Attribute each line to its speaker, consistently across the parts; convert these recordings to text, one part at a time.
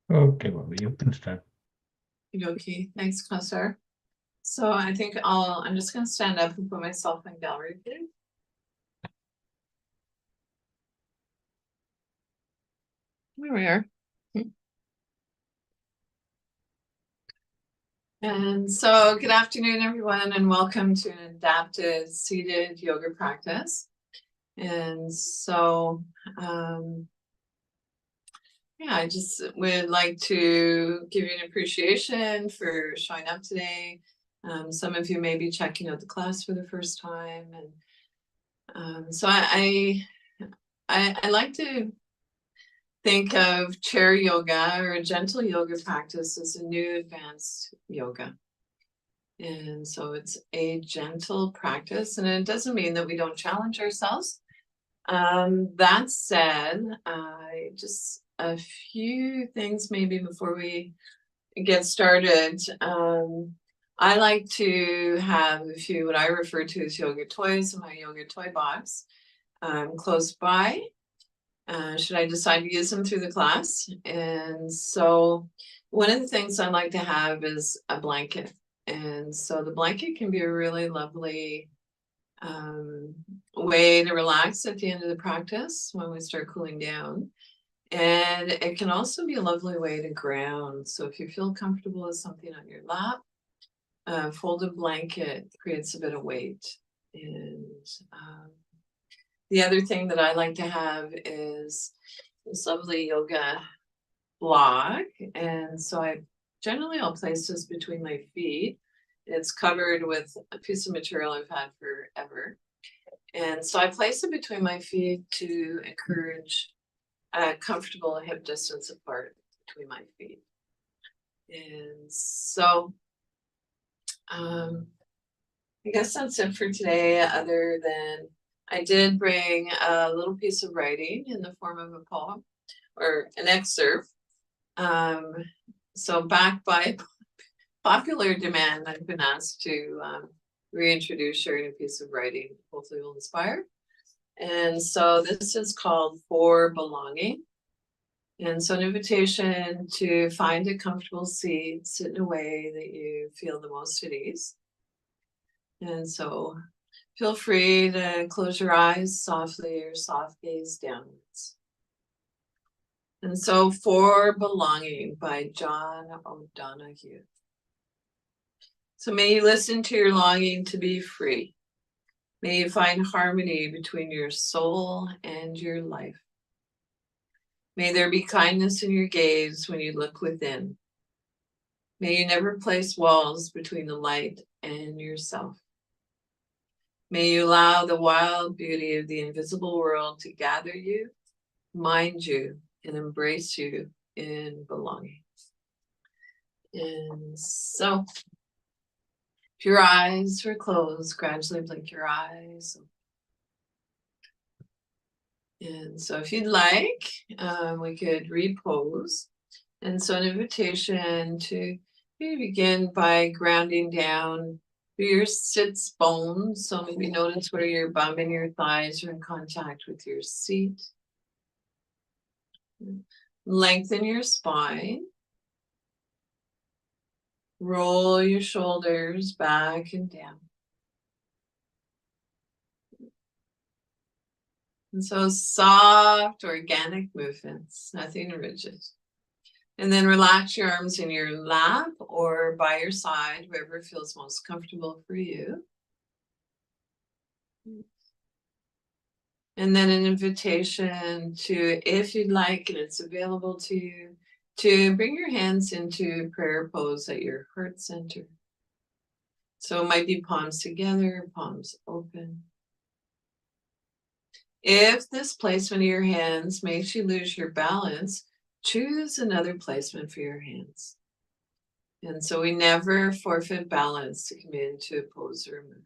Speaker 1: Okay, Bobbie, you can start.
Speaker 2: Okay, thanks, Counselor. So I think I'm just going to stand up and put myself in gallery view. There we are. And so good afternoon, everyone, and welcome to an adapted seated yoga practice. And so, I just would like to give you an appreciation for showing up today. Some of you may be checking out the class for the first time. And so I like to think of chair yoga or a gentle yoga practice as a new advanced yoga. And so it's a gentle practice, and it doesn't mean that we don't challenge ourselves. That said, just a few things maybe before we get started. I like to have a few what I refer to as yoga toys in my yoga toy box close by. Should I decide to use them through the class? And so one of the things I like to have is a blanket. And so the blanket can be a really lovely way to relax at the end of the practice when we start cooling down. And it can also be a lovely way to ground. So if you feel comfortable with something on your lap, a folded blanket creates a bit of weight. And the other thing that I like to have is this lovely yoga block. And so I'll place this between my feet. It's covered with a piece of material I've had forever. And so I place it between my feet to encourage a comfortable hip distance apart between my feet. And so I guess that's it for today, other than I did bring a little piece of writing in the form of a poem or an excerpt. So backed by popular demand, I've been asked to reintroduce sharing a piece of writing, hopefully will inspire. And so this is called For Belonging. And so an invitation to find a comfortable seat, sit in a way that you feel the most at ease. And so feel free to close your eyes softly or soft gaze downwards. And so For Belonging by John O'Donoghue. So may you listen to your longing to be free. May you find harmony between your soul and your life. May there be kindness in your gaze when you look within. May you never place walls between the light and yourself. May you allow the wild beauty of the invisible world to gather you, mind you, and embrace you in belonging. And so, if your eyes were closed, gradually blink your eyes. And so if you'd like, we could repose. And so an invitation to maybe begin by grounding down through your sits bones. So maybe notice where your bum and your thighs are in contact with your seat. Lengthen your spine. Roll your shoulders back and down. And so soft, organic movements, nothing rigid. And then relax your arms in your lap or by your side, wherever feels most comfortable for you. And then an invitation to, if you'd like, and it's available to you, to bring your hands into prayer pose at your heart center. So it might be palms together, palms open. If this placement of your hands makes you lose your balance, choose another placement for your hands. And so we never forfeit balance to come into a pose or a movement.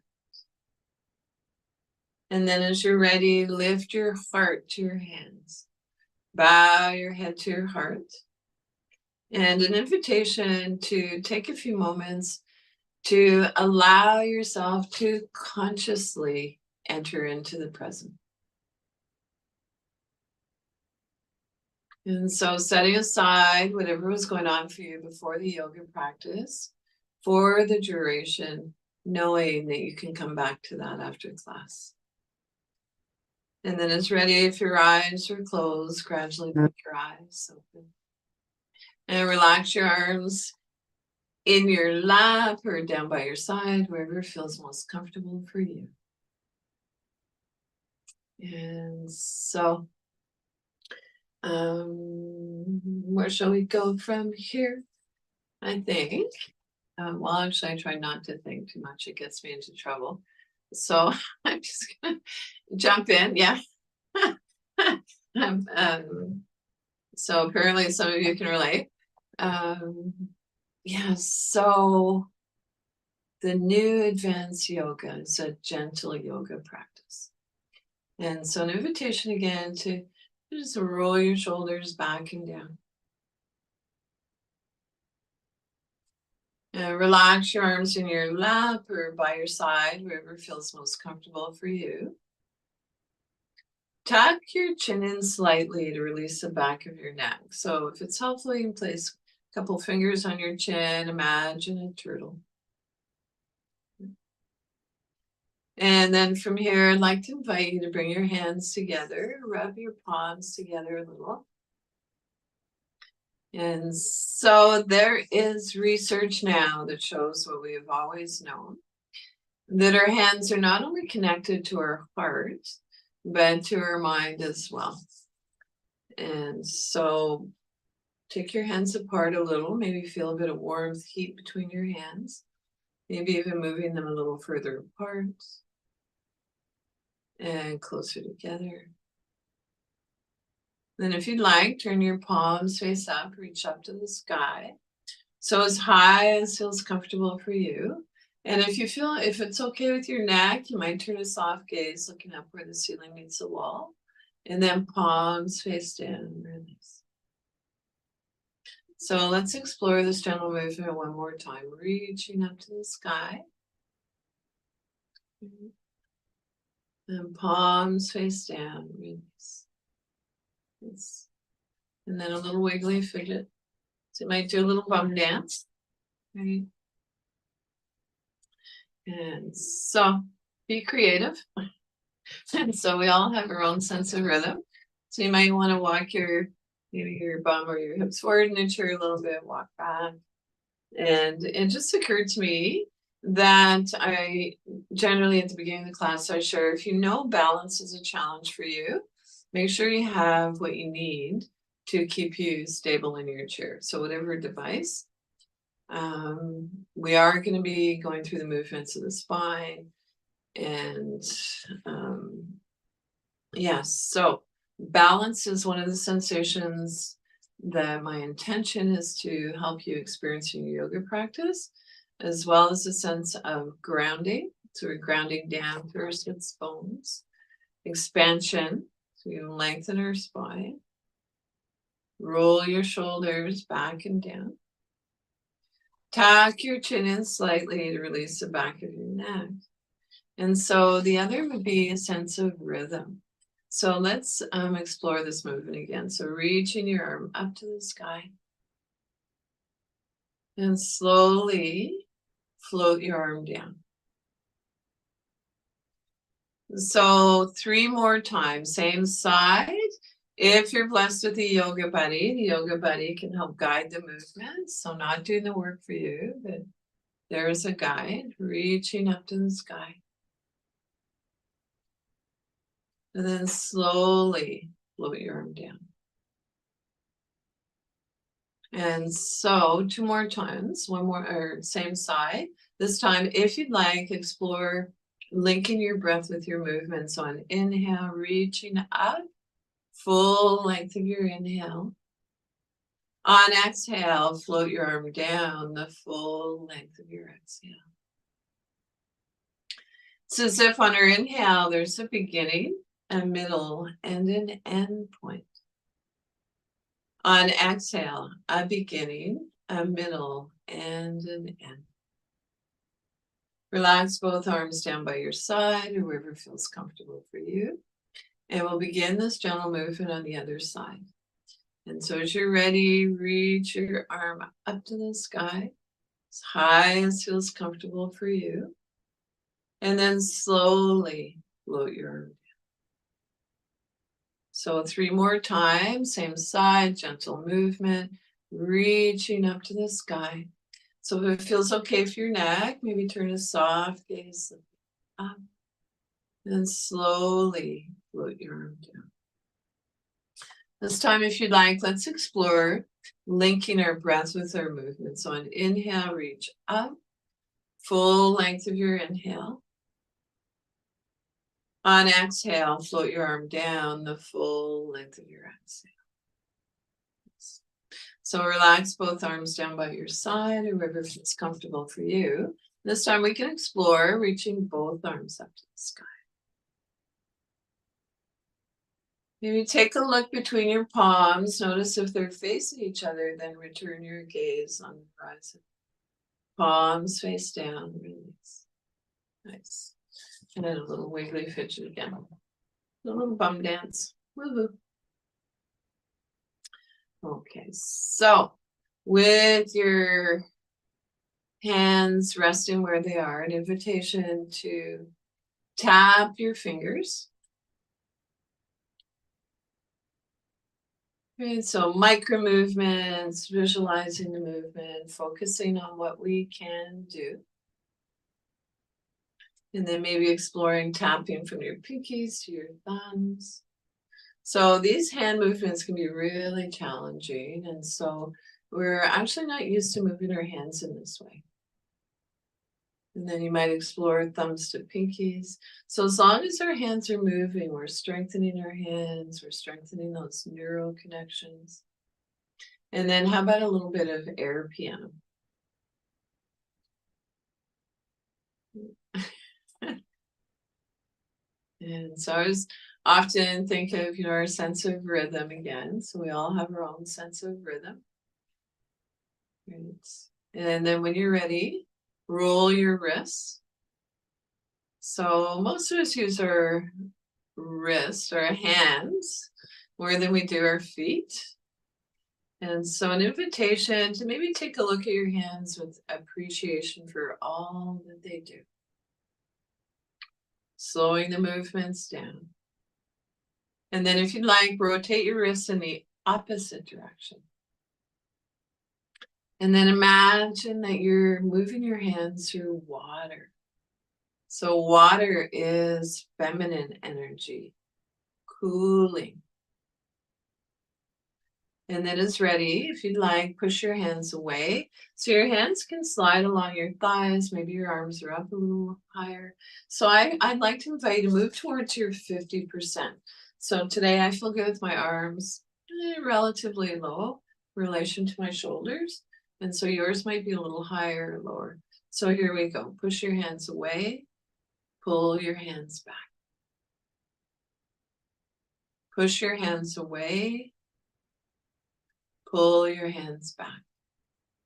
Speaker 2: And then as you're ready, lift your heart to your hands. Bow your head to your heart. And an invitation to take a few moments to allow yourself to consciously enter into the present. And so setting aside whatever was going on for you before the yoga practice for the duration, knowing that you can come back to that after class. And then it's ready if your eyes are closed, gradually make your eyes open. And relax your arms in your lap or down by your side, wherever feels most comfortable for you. And so, where shall we go from here? I think, well, actually, I try not to think too much. It gets me into trouble. So I'm just gonna jump in. Yeah. So apparently some of you can relate. Yeah, so the new advanced yoga is a gentle yoga practice. And so an invitation again to just roll your shoulders back and down. And relax your arms in your lap or by your side, wherever feels most comfortable for you. Tuck your chin in slightly to release the back of your neck. So if it's helpful, you can place a couple fingers on your chin, imagine a turtle. And then from here, I'd like to invite you to bring your hands together, rub your palms together a little. And so there is research now that shows what we have always known, that our hands are not only connected to our heart, but to our mind as well. And so take your hands apart a little, maybe feel a bit of warmth, heat between your hands, maybe even moving them a little further apart and closer together. Then if you'd like, turn your palms face up, reach up to the sky. So as high as feels comfortable for you. And if it's okay with your neck, you might turn a soft gaze looking up where the ceiling meets the wall. And then palms face down, release. So let's explore this gentle movement one more time, reaching up to the sky. And palms face down, release. Yes. And then a little wiggly fidget. So you might do a little bum dance. Right? And so be creative. And so we all have our own sense of rhythm. So you might want to walk maybe your bum or your hips forward in the chair a little bit, walk back. And it just occurred to me that I generally at the beginning of the class, I share, if you know balance is a challenge for you, make sure you have what you need to keep you stable in your chair. So whatever device, we are going to be going through the movements of the spine. And yes, so balance is one of the sensations that my intention is to help you experience in your yoga practice, as well as a sense of grounding. So we're grounding down through our sits bones, expansion, so you lengthen our spine, roll your shoulders back and down, tuck your chin in slightly to release the back of your neck. And so the other would be a sense of rhythm. So let's explore this movement again. So reaching your arm up to the sky. And slowly float your arm down. So 3 more times, same side. If you're blessed with a yoga buddy can help guide the movement. So not doing the work for you, but there's a guide reaching up to the sky. And then slowly float your arm down. And so 2 more times, one more, or same side. This time, if you'd like, explore linking your breath with your movement. So on inhale, reaching up, full length of your inhale. On exhale, float your arm down, the full length of your exhale. It's as if on our inhale, there's a beginning, a middle, and an end point. On exhale, a beginning, a middle, and an end. Relax both arms down by your side or wherever feels comfortable for you. And we'll begin this gentle movement on the other side. And so as you're ready, reach your arm up to the sky, as high as feels comfortable for you. And then slowly float your arm down. So 3 more times, same side, gentle movement, reaching up to the sky. So if it feels okay for your neck, maybe turn a soft gaze up. Then slowly float your arm down. This time, if you'd like, let's explore linking our breath with our movement. So on inhale, reach up, full length of your inhale. On exhale, float your arm down the full length of your exhale. So relax both arms down by your side, or wherever feels comfortable for you. This time we can explore reaching both arms up to the sky. Maybe take a look between your palms. Notice if they're facing each other, then return your gaze on the horizon. Palms face down, release. Nice. And then a little wiggly fidget again. A little bum dance. Woohoo. Okay, so with your hands resting where they are, an invitation to tap your fingers. Right, so micro movements, visualizing the movement, focusing on what we can do. And then maybe exploring tapping from your pinkies to your thumbs. So these hand movements can be really challenging. And so we're actually not used to moving our hands in this way. And then you might explore thumbs to pinkies. So as long as our hands are moving, we're strengthening our hands, we're strengthening those neural connections. And then how about a little bit of air piano? And so I was often think of, our sense of rhythm again. So we all have our own sense of rhythm. Right. And then when you're ready, roll your wrists. So most of us use our wrists, our hands, more than we do our feet. And so an invitation to maybe take a look at your hands with appreciation for all that they do. Slowing the movements down. And then if you'd like, rotate your wrists in the opposite direction. And then imagine that you're moving your hands through water. So water is feminine energy, cooling. And then it's ready. If you'd like, push your hands away. So your hands can slide along your thighs. Maybe your arms are up a little higher. So I'd like to invite you to move towards your 50%. So today I feel good with my arms relatively low in relation to my shoulders. And so yours might be a little higher or lower. So here we go. Push your hands away. Pull your hands back. Push your hands away. Pull your hands back.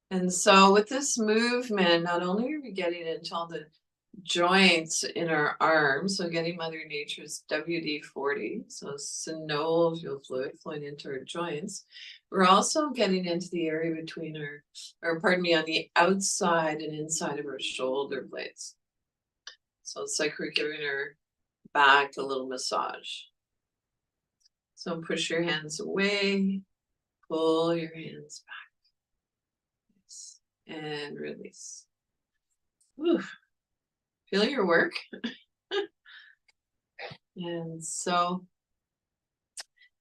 Speaker 2: And so with this movement, not only are we getting into all the joints in our arms, so getting Mother Nature's WD-40, so synovial fluid flowing into our joints, we're also getting into the area between on the outside and inside of our shoulder blades. So it's like we're giving our back a little massage. So push your hands away, pull your hands back, and release. Whew. Feel your work. And so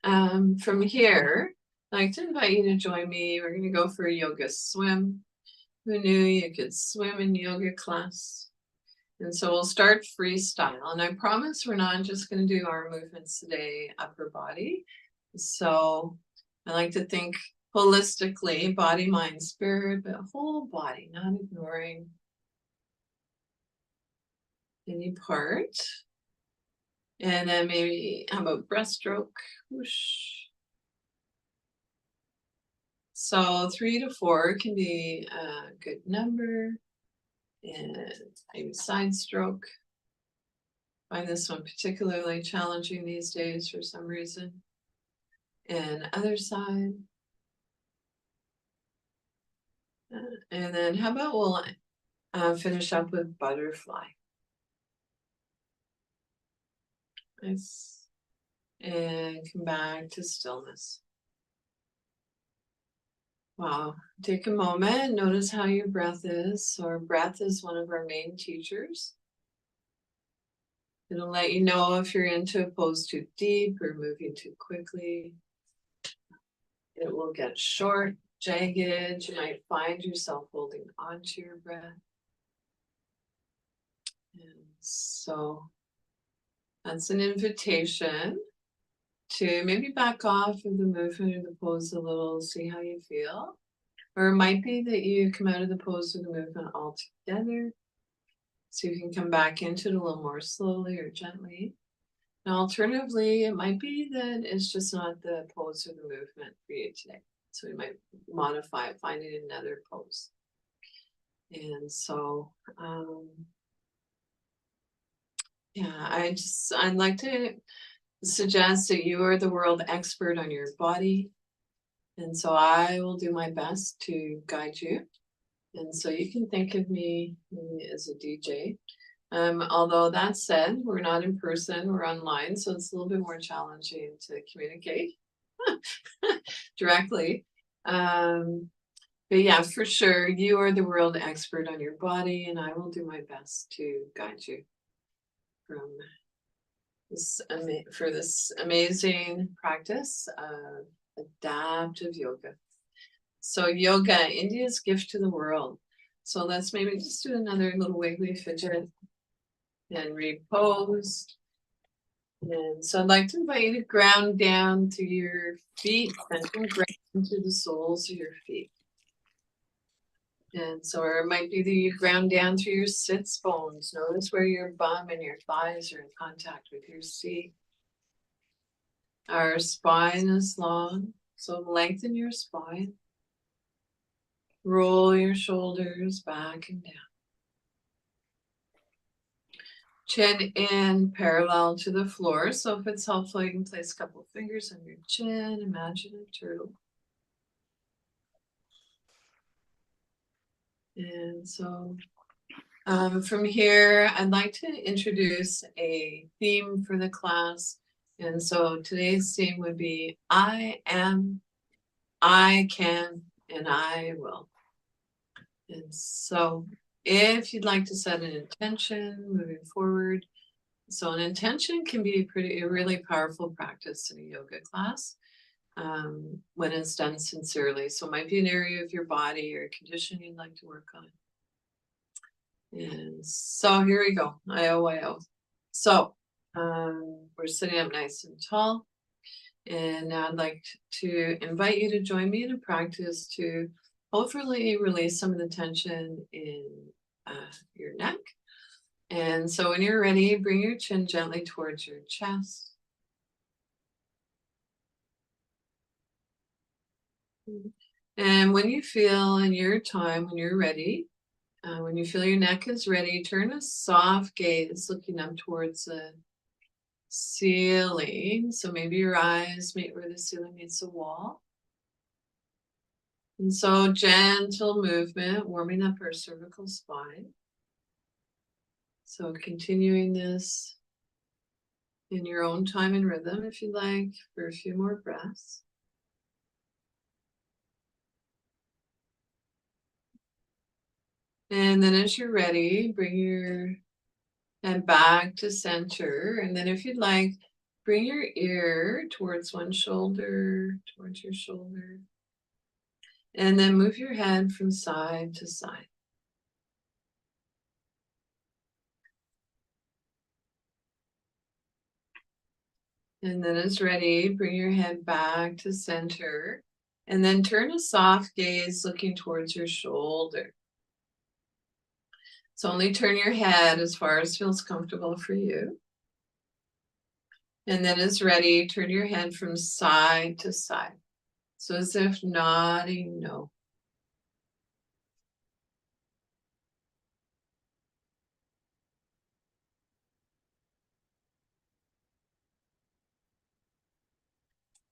Speaker 2: from here, I'd like to invite you to join me. We're going to go for a yoga swim. Who knew you could swim in yoga class? And so we'll start freestyle. And I promise we're not just going to do arm movements today, upper body. So I like to think holistically, body, mind, spirit, but whole body, not ignoring any part. And then maybe how about breaststroke? Whoosh. So 3 to 4 can be a good number. And maybe side stroke. I find this one particularly challenging these days for some reason. And other side. And then how about we'll finish up with butterfly. Nice. And come back to stillness. Wow. Take a moment, notice how your breath is. So our breath is one of our main teachers. It'll let you know if you're into a pose too deep or moving too quickly. It will get short, jagged. You might find yourself holding onto your breath. And so that's an invitation to maybe back off of the movement or the pose a little, see how you feel. Or it might be that you come out of the pose or the movement altogether. So you can come back into it a little more slowly or gently. And alternatively, it might be that it's just not the pose or the movement for you today. So you might modify it, finding another pose. And so, yeah, I'd like to suggest that you are the world expert on your body. And so I will do my best to guide you. And so you can think of me as a DJ. Although that said, we're not in person, we're online, so it's a little bit more challenging to communicate directly. But yeah, for sure, you are the world expert on your body, and I will do my best to guide you from this for this amazing practice of adaptive yoga. So yoga, India's gift to the world. So let's maybe just do another little wiggly fidget and repose. And so I'd like to invite you to ground down to your feet and ground to the soles of your feet. And so it might be that you ground down through your sits bones. Notice where your bum and your thighs are in contact with your seat. Our spine is long, so lengthen your spine. Roll your shoulders back and down. Chin in parallel to the floor. So if it's helpful, you can place a couple of fingers on your chin. Imagine a turtle. And so from here, I'd like to introduce a theme for the class. And so today's theme would be I am, I can, and I will. And so if you'd like to set an intention moving forward, so an intention can be a really powerful practice in a yoga class when it's done sincerely. So it might be an area of your body or a condition you'd like to work on. And so here we go, IOYO. So we're sitting up nice and tall. And now I'd like to invite you to join me in a practice to hopefully release some of the tension in your neck. And so when you're ready, bring your chin gently towards your chest. And when you feel in your time, when you're ready, when you feel your neck is ready, turn a soft gaze looking up towards the ceiling. So maybe your eyes meet where the ceiling meets the wall. And so gentle movement, warming up our cervical spine. So continuing this in your own time and rhythm, if you'd like, for a few more breaths. And then as you're ready, bring your head back to center. And then if you'd like, bring your ear towards one shoulder, towards your shoulder. And then move your head from side to side. And then as ready, bring your head back to center. And then turn a soft gaze looking towards your shoulder. So only turn your head as far as feels comfortable for you. And then as ready, turn your head from side to side. So as if nodding no.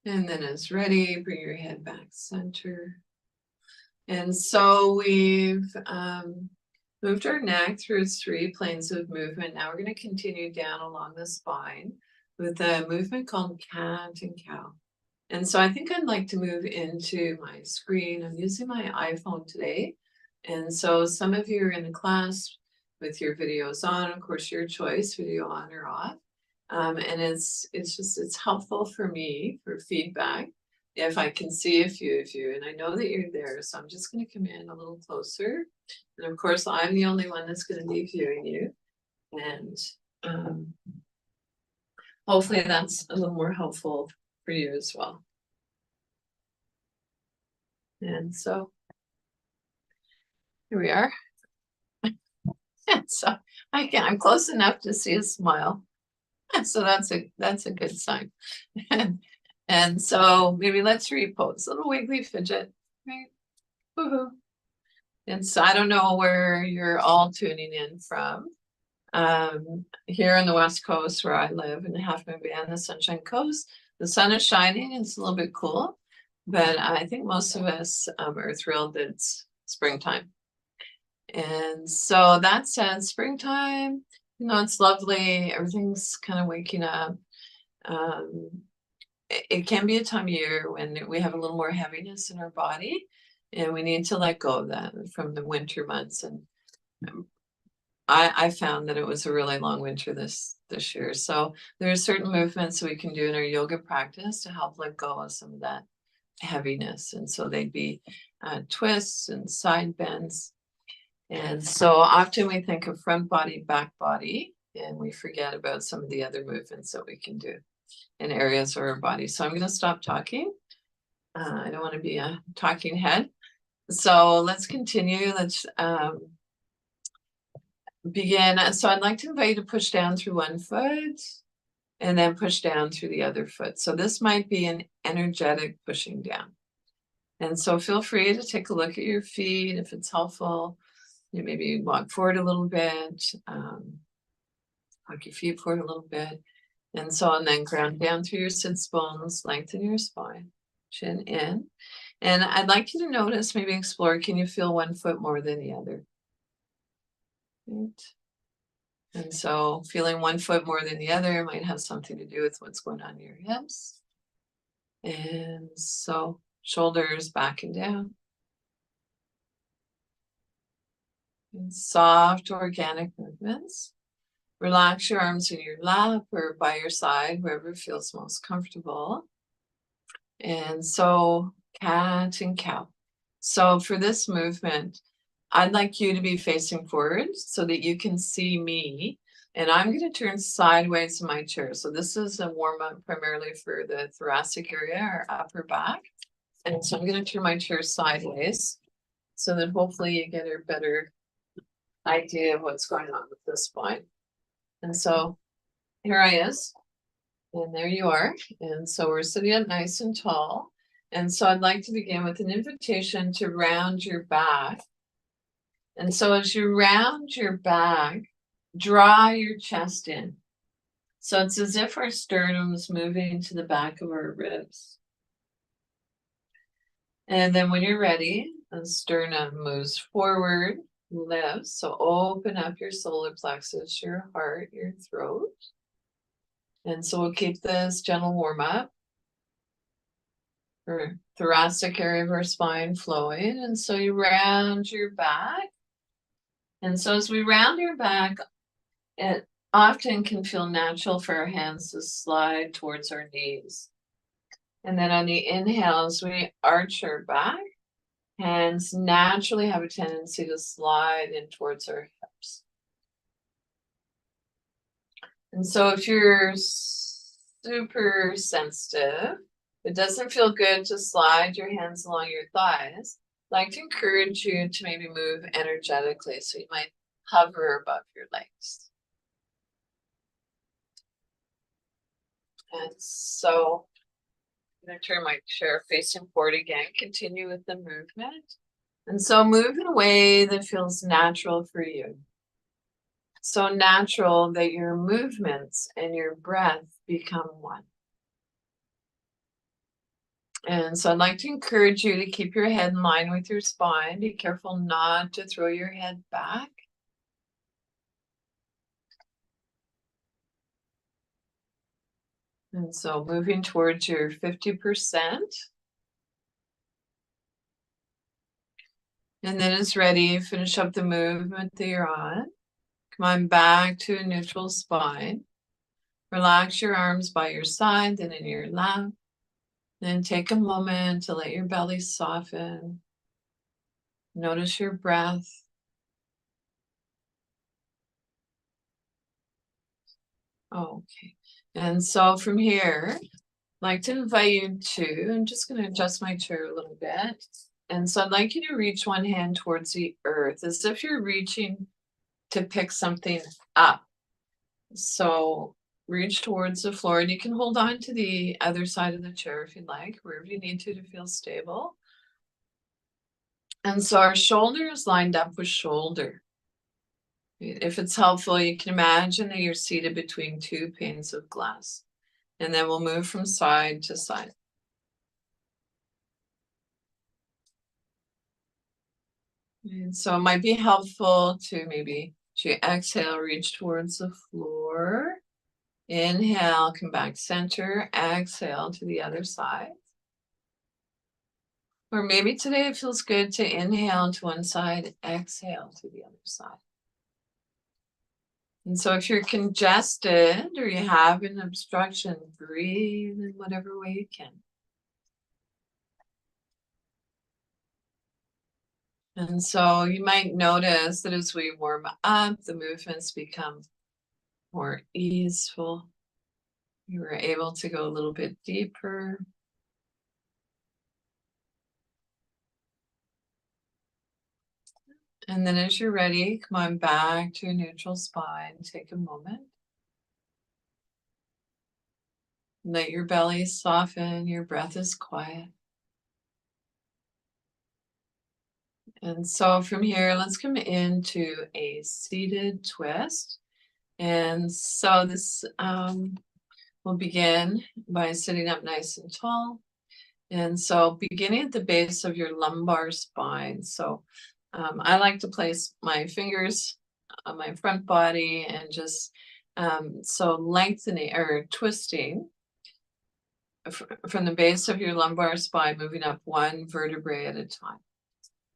Speaker 2: And then as ready, bring your head back center. And so we've moved our neck through its 3 planes of movement. Now we're going to continue down along the spine with a movement called cat and cow. And so I think I'd like to move into my screen. I'm using my iPhone today. And so some of you are in the class with your videos on, of course, your choice, video on or off. And it's helpful for me for feedback if I can see a few of you, and I know that you're there. So I'm just going to come in a little closer. And of course, I'm the only one that's going to be viewing you. And hopefully that's a little more helpful for you as well. And so here we are. And so I'm close enough to see a smile. So that's a good sign. And so maybe let's repose. A little wiggly fidget, right? Woohoo. And so I don't know where you're all tuning in from. Here on the West Coast where I live in the Half Moon Bay on the Sunshine Coast, the sun is shining and it's a little bit cool, but I think most of us are thrilled that it's springtime. And so that said, springtime, you know, it's lovely. Everything's kind of waking up. It can be a time of year when we have a little more heaviness in our body, and we need to let go of that from the winter months. And I found that it was a really long winter this year. So there are certain movements we can do in our yoga practice to help let go of some of that heaviness. And so they'd be twists and side bends. And so often we think of front body, back body, and we forget about some of the other movements that we can do in areas of our body. So I'm going to stop talking. I don't want to be a talking head. So let's continue. Let's begin. So I'd like to invite you to push down through one foot and then push down through the other foot. So this might be an energetic pushing down. And so feel free to take a look at your feet if it's helpful. You maybe walk forward a little bit, walk your feet forward a little bit. And so, and then ground down through your sits bones, lengthen your spine, chin in. And I'd like you to notice, maybe explore, can you feel one foot more than the other? Right. And so feeling one foot more than the other might have something to do with what's going on in your hips. And so shoulders back and down. And soft organic movements. Relax your arms in your lap or by your side, wherever feels most comfortable. And so cat and cow. So for this movement, I'd like you to be facing forward so that you can see me. And I'm going to turn sideways in my chair. So this is a warm-up primarily for the thoracic area or upper back. And so I'm going to turn my chair sideways so that hopefully you get a better idea of what's going on with the spine. And so here I is, and there you are. And so we're sitting up nice and tall. And so I'd like to begin with an invitation to round your back. And so as you round your back, draw your chest in. So it's as if our sternum is moving to the back of our ribs. And then when you're ready, the sternum moves forward, lifts. So open up your solar plexus, your heart, your throat. And so we'll keep this gentle warm up. Our thoracic area of our spine flowing. And so you round your back. And so as we round your back, it often can feel natural for our hands to slide towards our knees. And then on the inhales, we arch our back. Hands naturally have a tendency to slide in towards our hips. And so if you're super sensitive, it doesn't feel good to slide your hands along your thighs. I'd like to encourage you to maybe move energetically. So you might hover above your legs. And so I'm going to turn my chair facing forward again, continue with the movement. And so move in a way that feels natural for you. So natural that your movements and your breath become one. And so I'd like to encourage you to keep your head in line with your spine. Be careful not to throw your head back. And so moving towards your 50%. And then it's ready. Finish up the movement that you're on. Come on back to a neutral spine. Relax your arms by your side, then in your lap. Then take a moment to let your belly soften. Notice your breath. Okay. And so from here, I'd like to invite you to, I'm just going to adjust my chair a little bit. And so I'd like you to reach one hand towards the earth as if you're reaching to pick something up. So reach towards the floor, and you can hold on to the other side of the chair if you'd like, wherever you need to feel stable. And so our shoulder is lined up with shoulder. If it's helpful, you can imagine that you're seated between two panes of glass. And then we'll move from side to side. And so it might be helpful to maybe, as you exhale, reach towards the floor. Inhale, come back center. Exhale to the other side. Or maybe today it feels good to inhale to one side, exhale to the other side. And so if you're congested or you have an obstruction, breathe in whatever way you can. And so you might notice that as we warm up, the movements become more easeful. You were able to go a little bit deeper. And then as you're ready, come on back to a neutral spine. Take a moment. Let your belly soften. Your breath is quiet. And so from here, let's come into a seated twist. And so this will begin by sitting up nice and tall. And so beginning at the base of your lumbar spine. So I like to place my fingers on my front body and just so lengthening or twisting from the base of your lumbar spine, moving up one vertebrae at a time.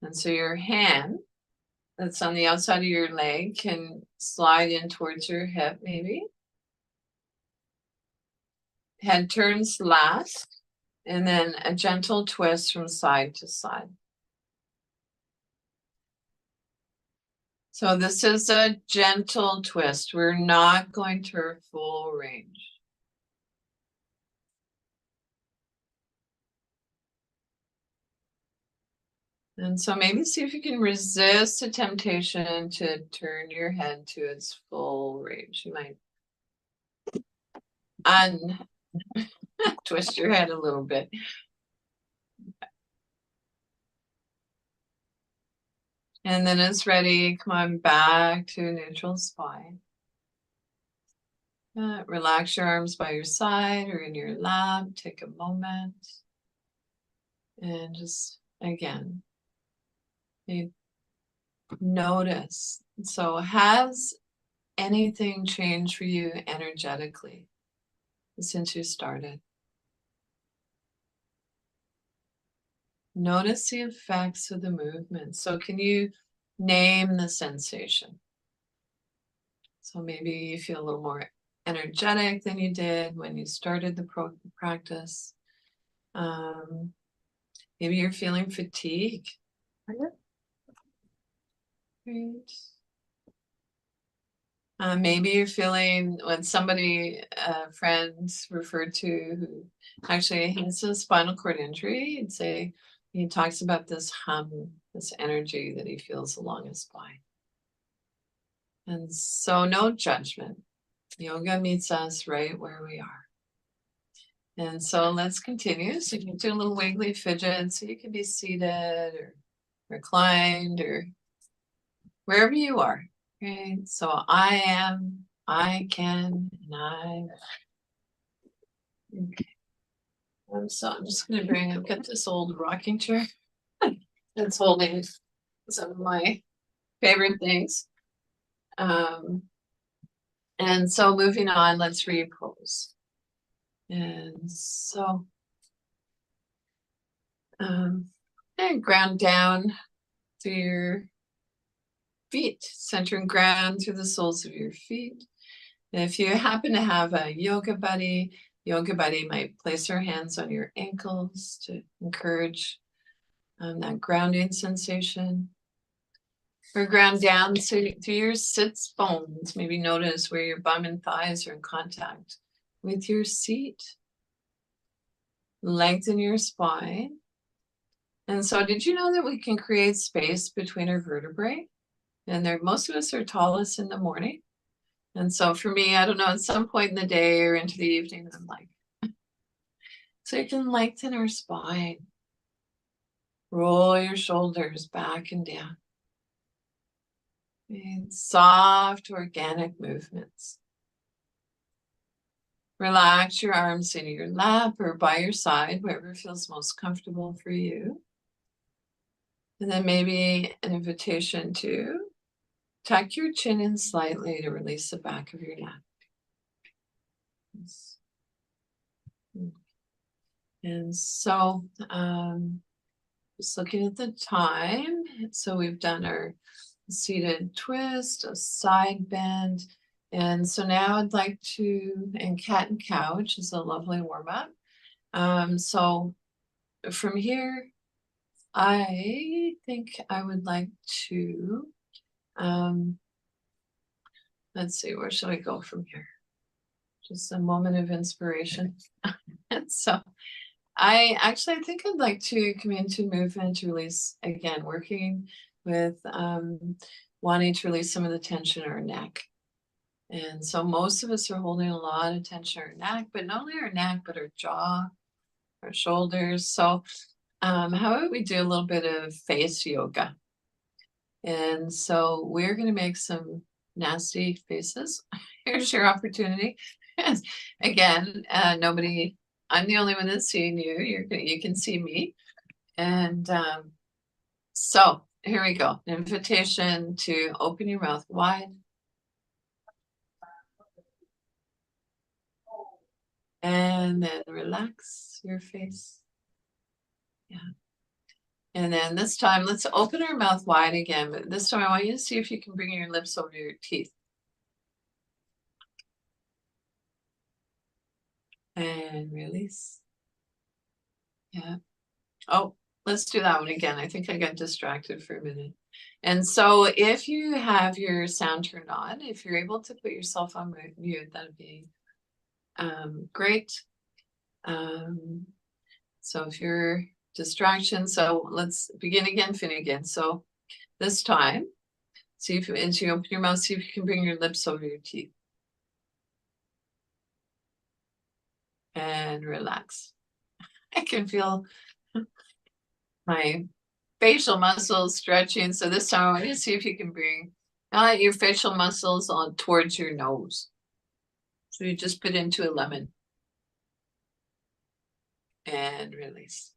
Speaker 2: And so your hand that's on the outside of your leg can slide in towards your hip, maybe. Head turns last, and then a gentle twist from side to side. So this is a gentle twist. We're not going to our full range. And so maybe see if you can resist the temptation to turn your head to its full range. You might twist your head a little bit. And then it's ready. Come on back to a neutral spine. Relax your arms by your side or in your lap. Take a moment. And just, again, you notice. So has anything changed for you energetically since you started? Notice the effects of the movement. So can you name the sensation? So maybe you feel a little more energetic than you did when you started the practice. Maybe you're feeling fatigue. Great. Maybe you're feeling when somebody, a friend referred to who actually has a spinal cord injury, he'd say, he talks about this hum, this energy that he feels along his spine. And so no judgment. Yoga meets us right where we are. And so let's continue. So you can do a little wiggly fidget. So you can be seated or reclined or wherever you are. Okay. So I am, I can, and I. Okay. So I'm just gonna I've got this old rocking chair. It's holding some of my favorite things. And so moving on, let's repose. And so, and ground down through your feet, center and ground through the soles of your feet. And if you happen to have a yoga buddy might place her hands on your ankles to encourage that grounding sensation. Or ground down through your sits bones. Maybe notice where your bum and thighs are in contact with your seat. Lengthen your spine. And so did you know that we can create space between our vertebrae? And most of us are tallest in the morning. And so for me, I don't know, at some point in the day or into the evening, I'm like, so you can lengthen our spine. Roll your shoulders back and down. And soft, organic movements. Relax your arms in your lap or by your side, wherever feels most comfortable for you. And then maybe an invitation to tuck your chin in slightly to release the back of your neck. And so, just looking at the time, so we've done our seated twist, a side bend, and so now I'd like to, and cat and cow, which is a lovely warm up. So from here, I think I would like to, let's see, where shall I go from here? Just a moment of inspiration. And so I think I'd like to come into movement to release, again, working with wanting to release some of the tension in our neck. And so most of us are holding a lot of tension in our neck, but not only our neck, but our jaw, our shoulders. So how about we do a little bit of face yoga? And so we're going to make some nasty faces. Here's your opportunity. Again, nobody, I'm the only one that's seeing you. You can see me. And so here we go. Invitation to open your mouth wide. And then relax your face. Yeah. And then this time, let's open our mouth wide again. But this time I want you to see if you can bring your lips over your teeth. And release. Yeah. Oh, let's do that one again. I think I got distracted for a minute. And so if you have your sound turned on, if you're able to put yourself on mute, that'd be great. So if you're distraction, so let's begin again, finish again. So this time, see if as you open your mouth, see if you can bring your lips over your teeth. And relax. I can feel my facial muscles stretching. So this time I want you to see if you can bring your facial muscles on towards your nose. So you just put into a lemon. And release.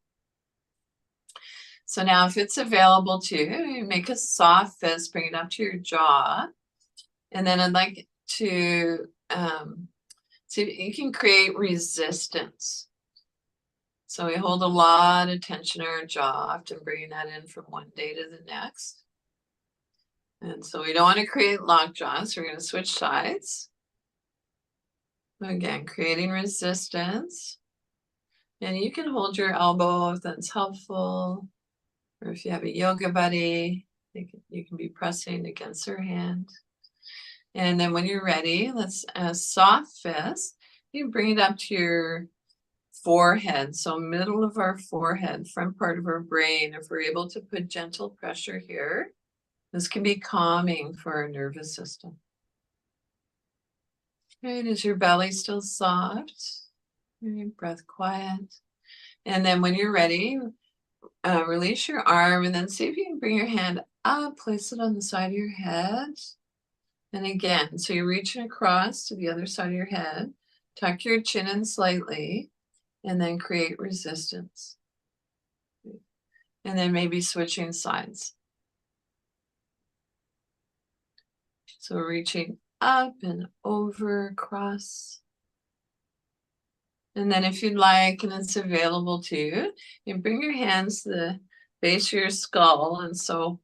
Speaker 2: So now if it's available to you, make a soft fist, bring it up to your jaw. And then I'd like to see if you can create resistance. So we hold a lot of tension in our jaw, often bringing that in from one day to the next. And so we don't want to create locked jaws. So we're going to switch sides. Again, creating resistance. And you can hold your elbow if that's helpful. Or if you have a yoga buddy, you can be pressing against their hand. And then when you're ready, let's soft fist. You bring it up to your forehead. So middle of our forehead, front part of our brain. If we're able to put gentle pressure here, this can be calming for our nervous system. Right, is your belly still soft? Right, breath quiet. And then when you're ready, release your arm and then see if you can bring your hand up, place it on the side of your head. And again, so you're reaching across to the other side of your head. Tuck your chin in slightly. and then create resistance. And then maybe switching sides. So reaching up and over, across. And then if you'd like, and it's available to you, you bring your hands to the base of your skull. And so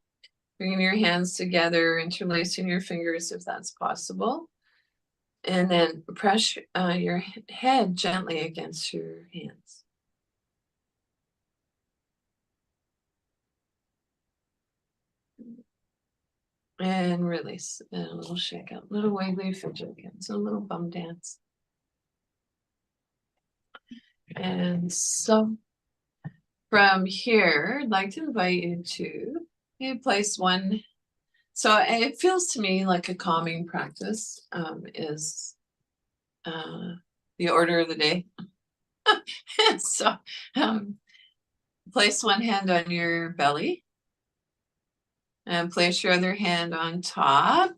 Speaker 2: bringing your hands together, interlacing your fingers if that's possible. And then press your head gently against your hands. And release. And a little shake out, little wiggly fidget again. So a little bum dance. And so from here, I'd like to invite you to place one. So it feels to me like a calming practice is the order of the day. And so place one hand on your belly and place your other hand on top.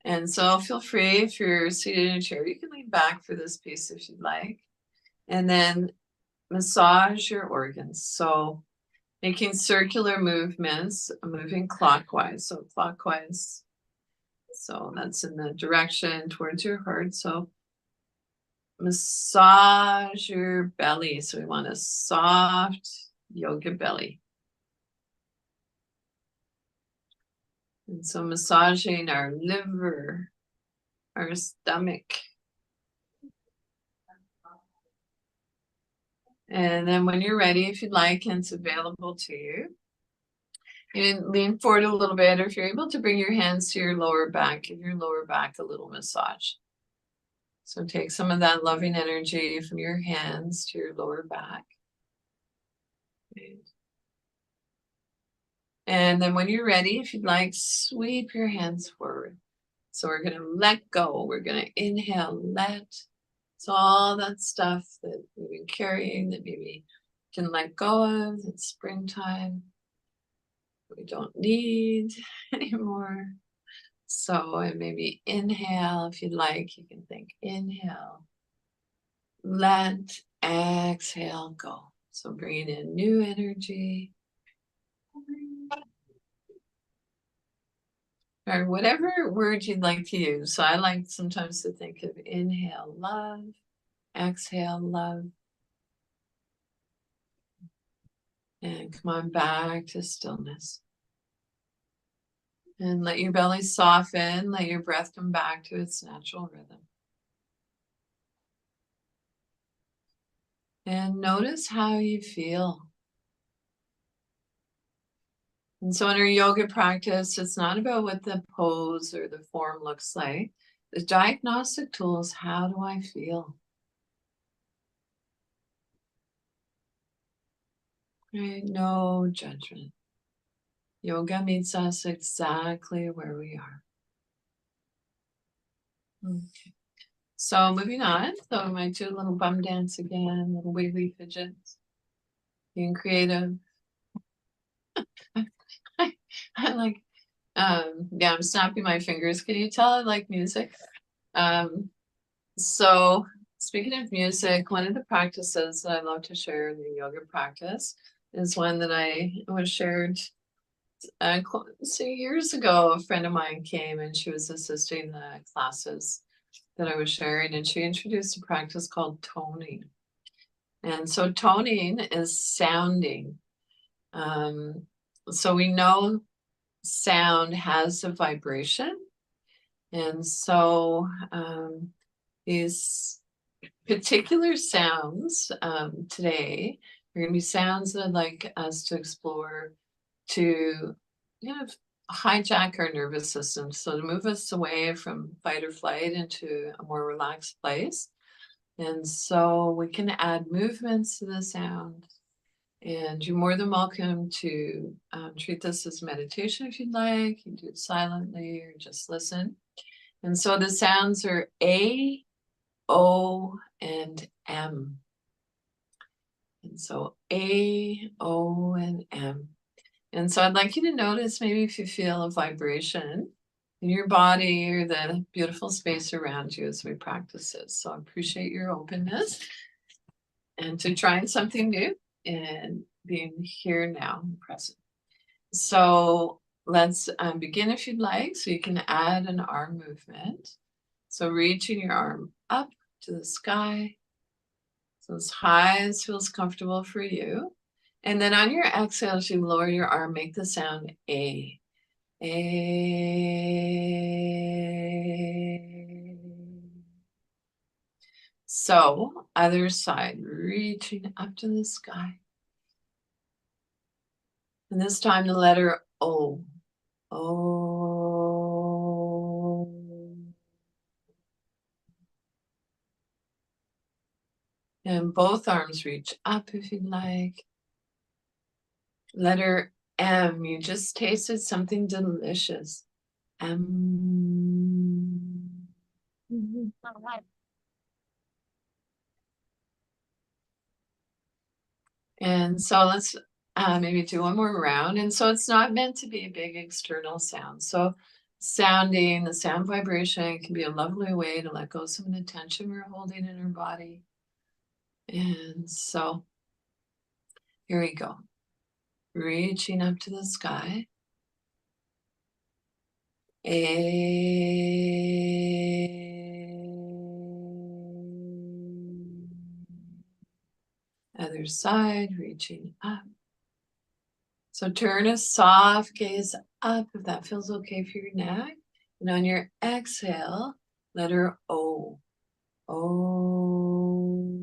Speaker 2: And so feel free, if you're seated in a chair, you can lean back for this piece if you'd like. And then massage your organs. So making circular movements, moving clockwise. So clockwise. So that's in the direction towards your heart. So massage your belly. So we want a soft yoga belly. And so massaging our liver, our stomach. And then when you're ready, if you'd like, and it's available to you, you can lean forward a little bit, or if you're able to bring your hands to your lower back, give your lower back a little massage. So take some of that loving energy from your hands to your lower back. And then when you're ready, if you'd like, sweep your hands forward. So we're going to let go. We're going to inhale, let. So all that stuff that we've been carrying that maybe can let go of, it's springtime, we don't need anymore. So, and maybe inhale, if you'd like, you can think inhale, let, exhale, go. So bringing in new energy. Or whatever word you'd like to use. So I like sometimes to think of inhale, love, exhale, love. And come on back to stillness. And let your belly soften, let your breath come back to its natural rhythm. And notice how you feel. And so in our yoga practice, it's not about what the pose or the form looks like. The diagnostic tool is, how do I feel? Right? No judgment. Yoga meets us exactly where we are. Okay. So moving on. So we might do a little bum dance again, little wiggly fidgets. Being creative. I like, yeah, I'm snapping my fingers. Can you tell I like music? So speaking of music, one of the practices that I love to share in the yoga practice is one that I was shared years ago. A friend of mine came and she was assisting the classes that I was sharing, and she introduced a practice called toning. And so toning is sounding. So we know sound has a vibration. And so these particular sounds today are going to be sounds that I'd like us to explore to kind of hijack our nervous system. So to move us away from fight or flight into a more relaxed place. And so we can add movements to the sound. And you're more than welcome to treat this as meditation if you'd like. You can do it silently or just listen. And so the sounds are A, O, and M. And so A, O, and M. And so I'd like you to notice maybe if you feel a vibration in your body or the beautiful space around you as we practice this. So I appreciate your openness. and to trying something new and being here now, present. So let's begin if you'd like. So you can add an arm movement. So reaching your arm up to the sky, so as high as feels comfortable for you. And then on your exhale, as you lower your arm, make the sound A. A. So other side, reaching up to the sky. And this time the letter O. O. And both arms reach up if you'd like. Letter M, you just tasted something delicious. M. And so let's maybe do one more round. And so it's not meant to be a big external sound. So sounding, the sound vibration can be a lovely way to let go of some of the tension we're holding in our body. And so here we go. Reaching up to the sky. Other side, reaching up. So turn a soft gaze up if that feels okay for your neck. And on your exhale, letter O. O.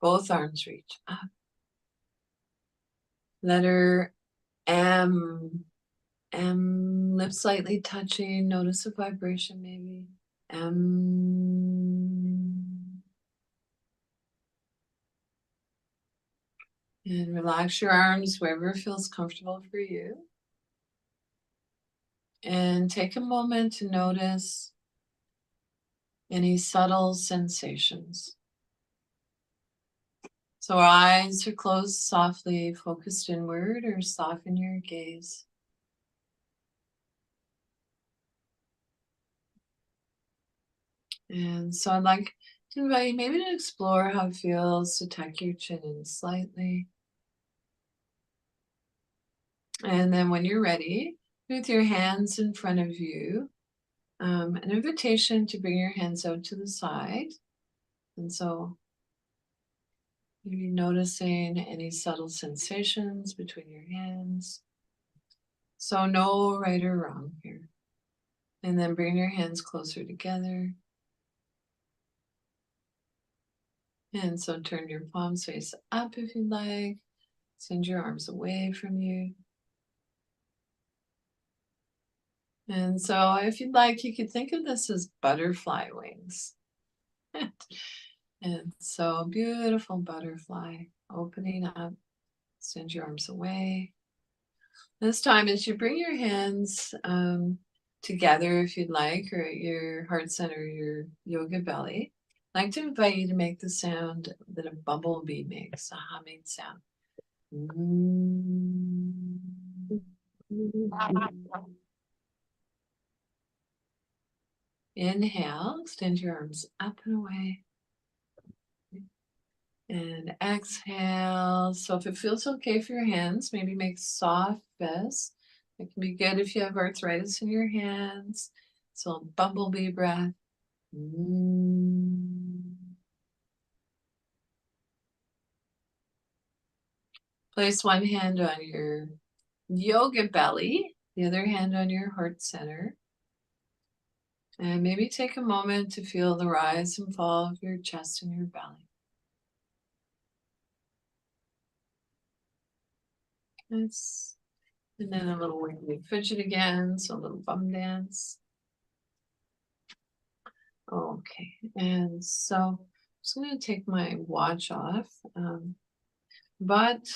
Speaker 2: Both arms reach up. Letter M. M, lips slightly touching. Notice a vibration maybe. M. And relax your arms wherever feels comfortable for you. And take a moment to notice any subtle sensations. So our eyes are closed softly, focused inward, or soften your gaze. And so I'd like to invite you maybe to explore how it feels to tuck your chin in slightly. And then when you're ready, with your hands in front of you, an invitation to bring your hands out to the side. And so maybe noticing any subtle sensations between your hands. So no right or wrong here. And then bring your hands closer together. And so turn your palms face up if you'd like. Send your arms away from you. And so if you'd like, you could think of this as butterfly wings. And so beautiful butterfly opening up. Send your arms away. This time as you bring your hands together, if you'd like, or at your heart center, your yoga belly, I'd like to invite you to make the sound that a bumblebee makes, a humming sound. Inhale, extend your arms up and away. And exhale. So if it feels okay for your hands, maybe make soft fists. It can be good if you have arthritis in your hands. So bumblebee breath. Place one hand on your yoga belly, the other hand on your heart center. And maybe take a moment to feel the rise and fall of your chest and your belly. Nice. And then a little wiggly fidget again, so a little bum dance. Okay, and so I'm just going to take my watch off, but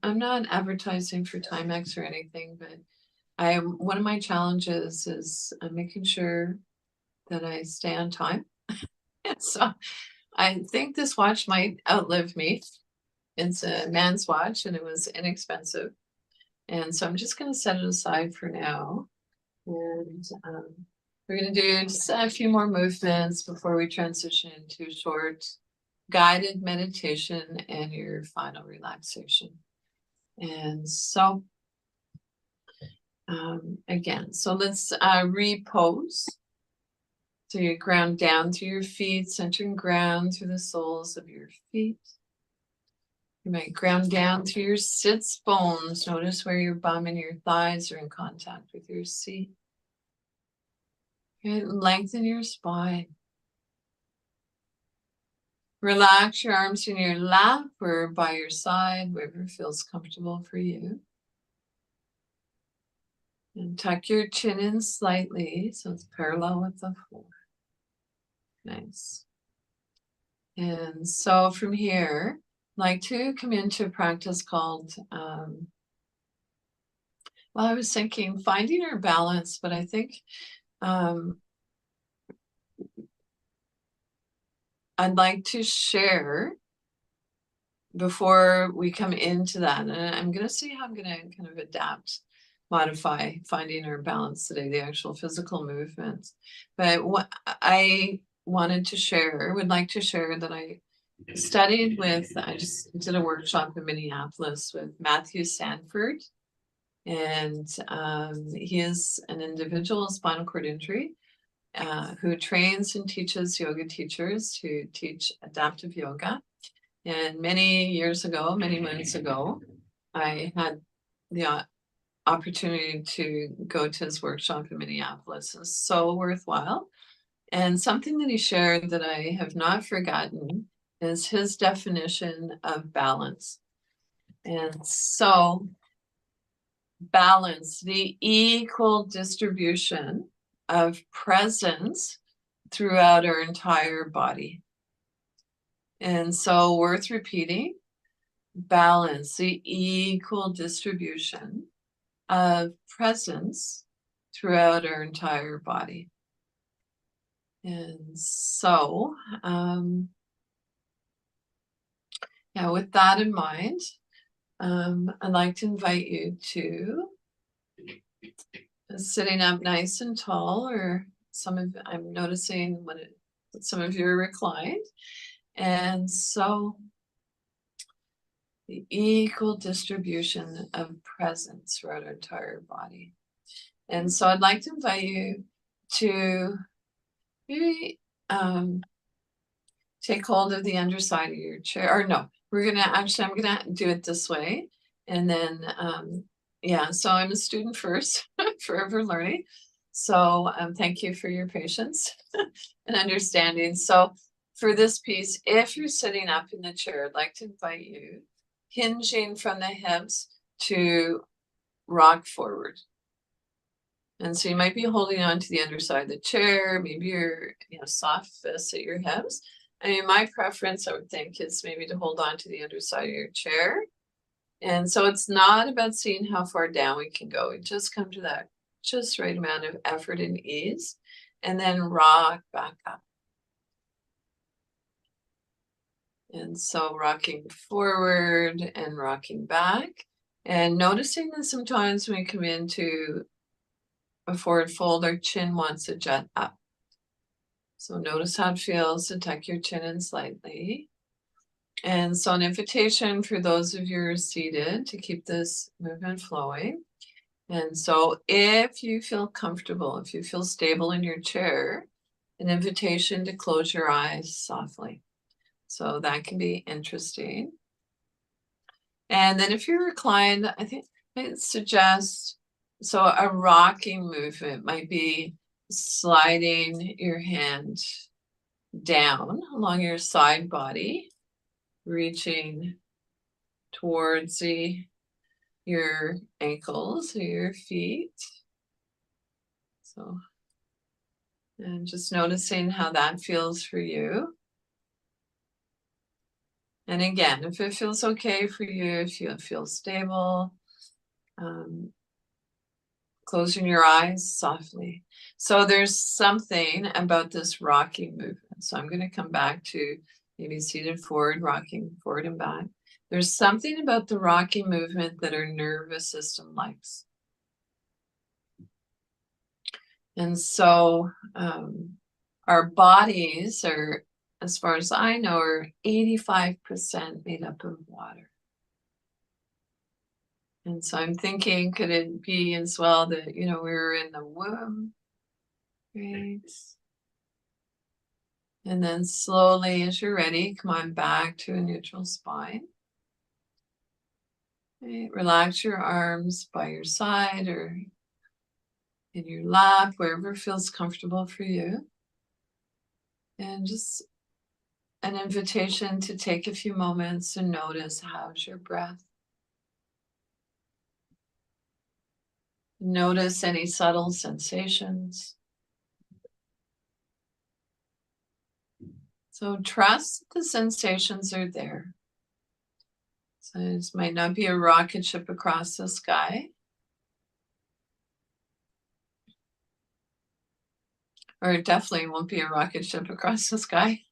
Speaker 2: I'm not advertising for Timex or anything, but one of my challenges is making sure that I stay on time. So I think this watch might outlive me. It's a man's watch and it was inexpensive. And so I'm just going to set it aside for now. And We're going to do just a few more movements before we transition to short guided meditation and your final relaxation. And so, again, so let's repose. So you ground down through your feet, centering ground through the soles of your feet. You might ground down through your sits bones. Notice where your bum and your thighs are in contact with your seat. Okay, lengthen your spine. Relax your arms in your lap or by your side, wherever feels comfortable for you. And tuck your chin in slightly so it's parallel with the floor. Nice. And so from here, I'd like to come into a practice called, well, I was thinking finding our balance, but I think I'd like to share before we come into that. And I'm going to see how I'm going to kind of adapt, modify finding our balance today, the actual physical movements. But what I wanted to share, would like to share that I studied with, I just did a workshop in Minneapolis with Matthew Sanford. And he is an individual with spinal cord injury who trains and teaches yoga teachers to teach adaptive yoga. And many years ago, many months ago, I had the opportunity to go to his workshop in Minneapolis. It's so worthwhile. And something that he shared that I have not forgotten is his definition of balance. And so balance, the equal distribution of presence throughout our entire body. And so worth repeating, balance, the equal distribution of presence throughout our entire body. And so, yeah, with that in mind, I'd like to invite you to sitting up nice and tall, or I'm noticing some of you are reclined. And so the equal distribution of presence throughout our entire body. And so I'd like to invite you to maybe take hold of the underside of your chair, or no, I'm gonna do it this way. And then, yeah, so I'm a student first, forever learning. So thank you for your patience and understanding. So for this piece, if you're sitting up in the chair, I'd like to invite you, hinging from the hips, to rock forward. And so you might be holding on to the underside of the chair, maybe your soft fists at your hips. I mean, my preference, I would think, is maybe to hold on to the underside of your chair. And so it's not about seeing how far down we can go. We just come to that just right amount of effort and ease, and then rock back up. And so rocking forward and rocking back, and noticing that sometimes when we come into a forward fold, our chin wants to jet up. So notice how it feels to tuck your chin in slightly. And so an invitation for those of you who are seated to keep this movement flowing. And so if you feel comfortable, if you feel stable in your chair, an invitation to close your eyes softly. So that can be interesting. And then if you're reclined, I think I'd suggest, so a rocking movement might be sliding your hand down along your side body, reaching towards your ankles or your feet. So, and just noticing how that feels for you. And again, if it feels okay for you, if you feel stable, closing your eyes softly. So there's something about this rocking movement. So I'm going to come back to maybe seated forward, rocking forward and back. There's something about the rocking movement that our nervous system likes. And so our bodies are, as far as I know, are 85% made up of water. And so I'm thinking, could it be as well that, we were in the womb, right? And then slowly, as you're ready, come on back to a neutral spine. Right? Relax your arms by your side or in your lap, wherever feels comfortable for you. And just an invitation to take a few moments and notice, how's your breath? Notice any subtle sensations. So trust the sensations are there. So this might not be a rocket ship across the sky. Or it definitely won't be a rocket ship across the sky.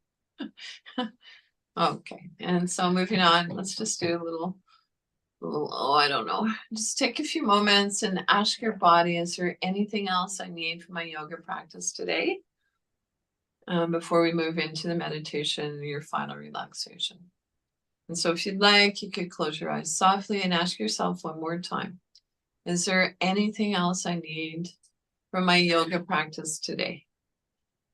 Speaker 2: Okay, and so moving on, let's just do a little, I don't know. Just take a few moments and ask your body, is there anything else I need for my yoga practice today? Before we move into the meditation and your final relaxation. And so if you'd like, you could close your eyes softly and ask yourself one more time, is there anything else I need for my yoga practice today?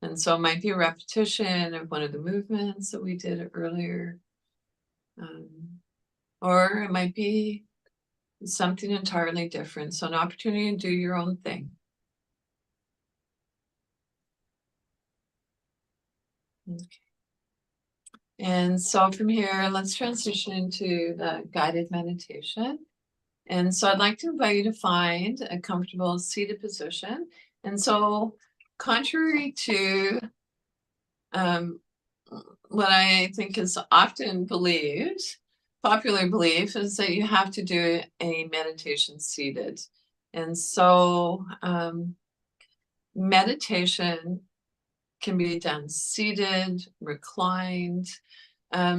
Speaker 2: And so it might be a repetition of one of the movements that we did earlier. Or it might be something entirely different. So an opportunity to do your own thing. Okay. And so from here, let's transition into the guided meditation. And so I'd like to invite you to find a comfortable seated position. And so contrary to what I think is often believed, popular belief is that you have to do a meditation seated. And so meditation can be done seated, reclined.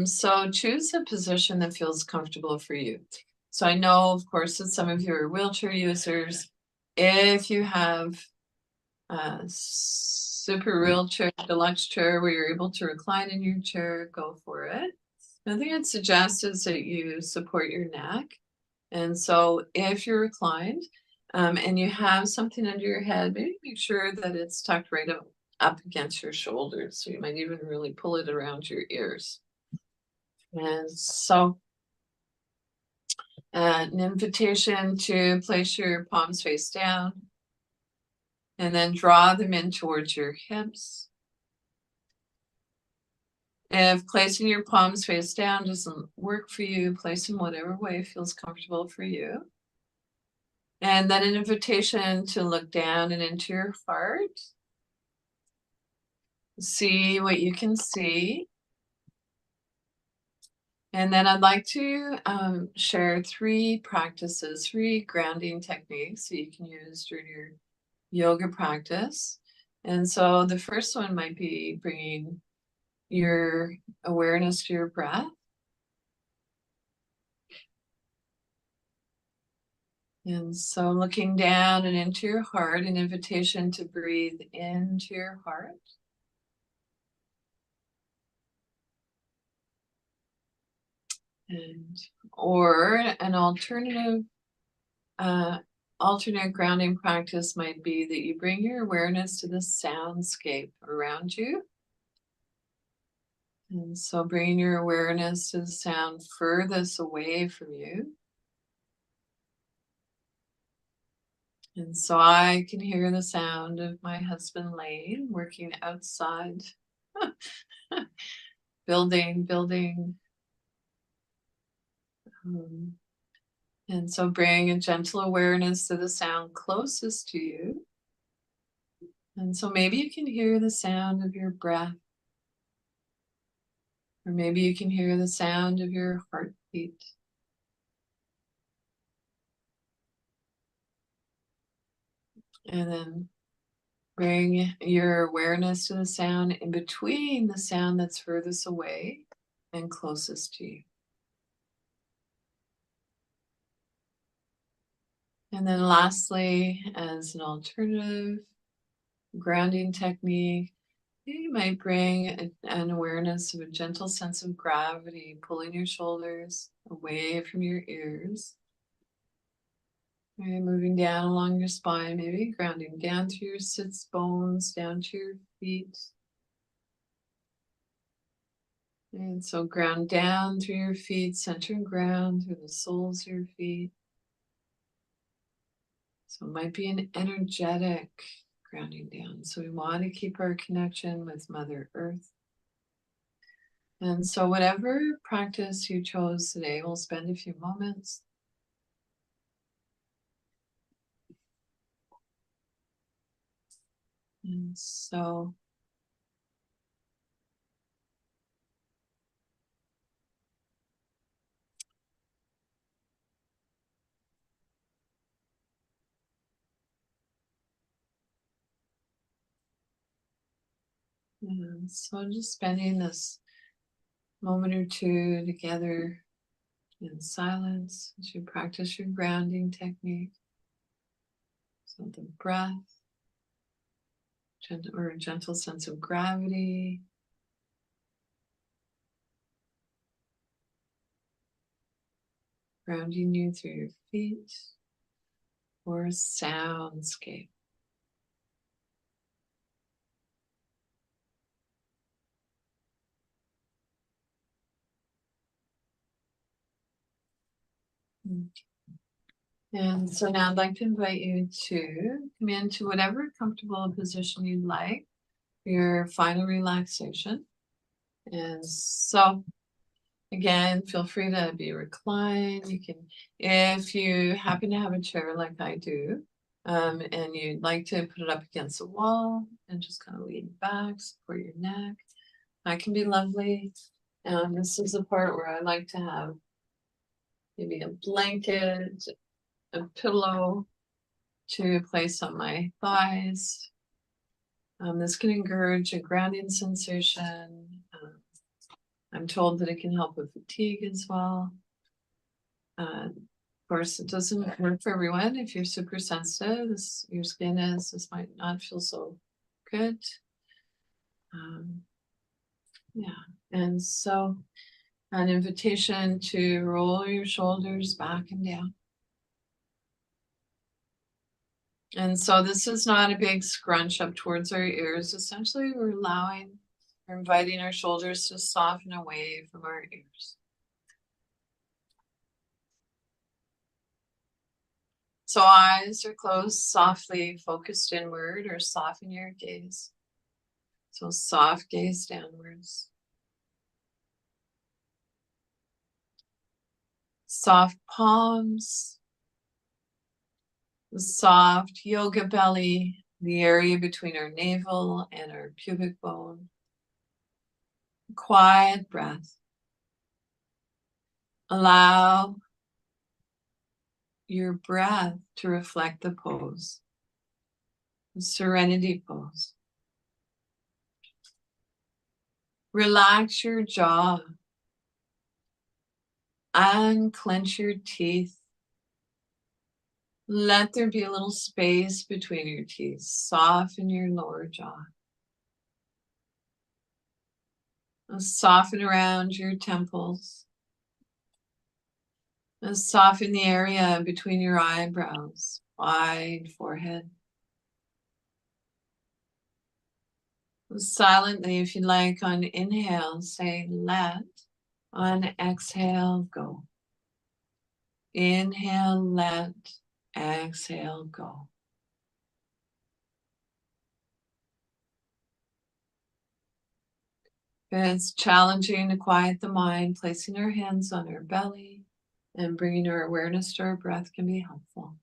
Speaker 2: So choose a position that feels comfortable for you. So I know, of course, that some of you are wheelchair users. If you have a super wheelchair, deluxe chair where you're able to recline in your chair, go for it. The thing I'd suggest is that you support your neck. And so if you're reclined and you have something under your head, maybe make sure that it's tucked right up against your shoulders. So you might even really pull it around your ears. And so an invitation to place your palms face down and then draw them in towards your hips. If placing your palms face down doesn't work for you, place them whatever way feels comfortable for you. And then an invitation to look down and into your heart. See what you can see. And then I'd like to share 3 practices, 3 grounding techniques that you can use during your yoga practice. And so the first one might be bringing your awareness to your breath. And so looking down and into your heart, an invitation to breathe into your heart. Or an alternate grounding practice might be that you bring your awareness to the soundscape around you. And so bring your awareness to the sound furthest away from you. And so I can hear the sound of my husband Lane working outside, building. And so bring a gentle awareness to the sound closest to you. And so maybe you can hear the sound of your breath. Or maybe you can hear the sound of your heartbeat. And then bring your awareness to the sound in between the sound that's furthest away and closest to you. And then lastly, as an alternative, grounding technique. You might bring an awareness of a gentle sense of gravity, pulling your shoulders away from your ears. And moving down along your spine, maybe grounding down through your sits bones, down to your feet. And so ground down through your feet, center and ground through the soles of your feet. So it might be an energetic grounding down. So we want to keep our connection with Mother Earth. And so whatever practice you chose today, we'll spend a few moments. And so just spending this moment or two together in silence as you practice your grounding technique. So the breath, or a gentle sense of gravity. Grounding you through your feet, or a soundscape. And so now I'd like to invite you to come into whatever comfortable position you'd like for your final relaxation. And so again, feel free to be reclined. You can, if you happen to have a chair like I do, and you'd like to put it up against the wall and just kind of lean back, support your neck, that can be lovely. And this is the part where I like to have maybe a blanket, a pillow to place on my thighs. This can encourage a grounding sensation. I'm told that it can help with fatigue as well. Of course, it doesn't work for everyone. If you're super sensitive, your skin is, this might not feel so good. Yeah, and so an invitation to roll your shoulders back and down. And so this is not a big scrunch up towards our ears. Essentially, we're inviting our shoulders to soften away from our ears. So eyes are closed, softly focused inward, or soften your gaze. So soft gaze downwards. Soft palms. The soft yoga belly, the area between our navel and our pubic bone. Quiet breath. Allow your breath to reflect the pose, the serenity pose. Relax your jaw. Unclench your teeth. Let there be a little space between your teeth. Soften your lower jaw. Soften around your temples. Soften the area between your eyebrows. Wide forehead. Silently, if you like, on inhale, say let. On exhale, go. Inhale, let. Exhale, go. If it's challenging to quiet the mind, placing our hands on our belly and bringing our awareness to our breath can be helpful.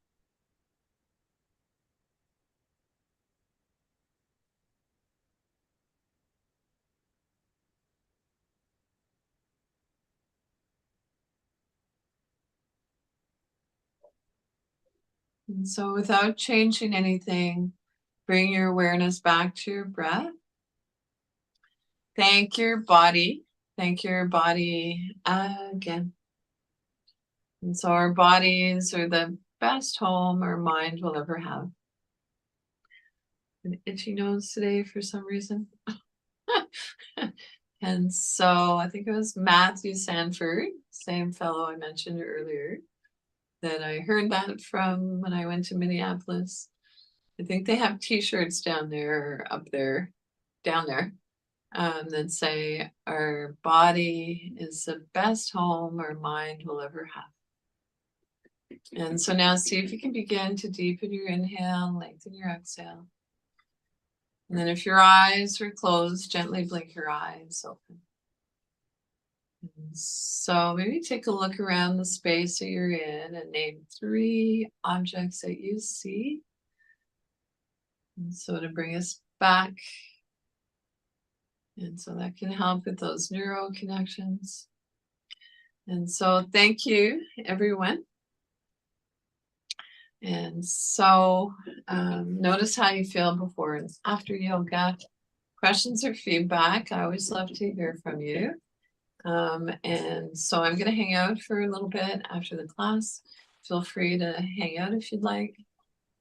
Speaker 2: And so without changing anything, bring your awareness back to your breath. Thank your body. Thank your body again. And so our bodies are the best home our mind will ever have. an itchy nose today for some reason. And so I think it was Matthew Sanford, same fellow I mentioned earlier, that I heard that from when I went to Minneapolis. I think they have t-shirts down there, up there, down there, that say our body is the best home our mind will ever have. And so now see if you can begin to deepen your inhale, lengthen your exhale. And then if your eyes are closed, gently blink your eyes open. And so maybe take a look around the space that you're in and name 3 objects that you see. And so to bring us back. And so that can help with those neural connections. And so thank you, everyone. And so notice how you feel before and after yoga. Questions or feedback, I always love to hear from you. And so I'm going to hang out for a little bit after the class. Feel free to hang out if you'd like.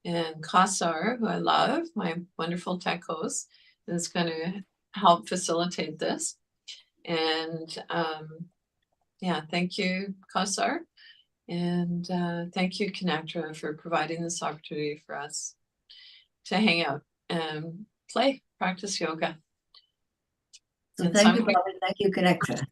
Speaker 2: And Kausar, who I love, my wonderful tech host, is going to help facilitate this. And yeah, thank you, Kausar. And thank you, Connectra, for providing this opportunity for us to hang out and play, practice yoga.
Speaker 1: So thank you, Bobbie. Thank you, Connectra.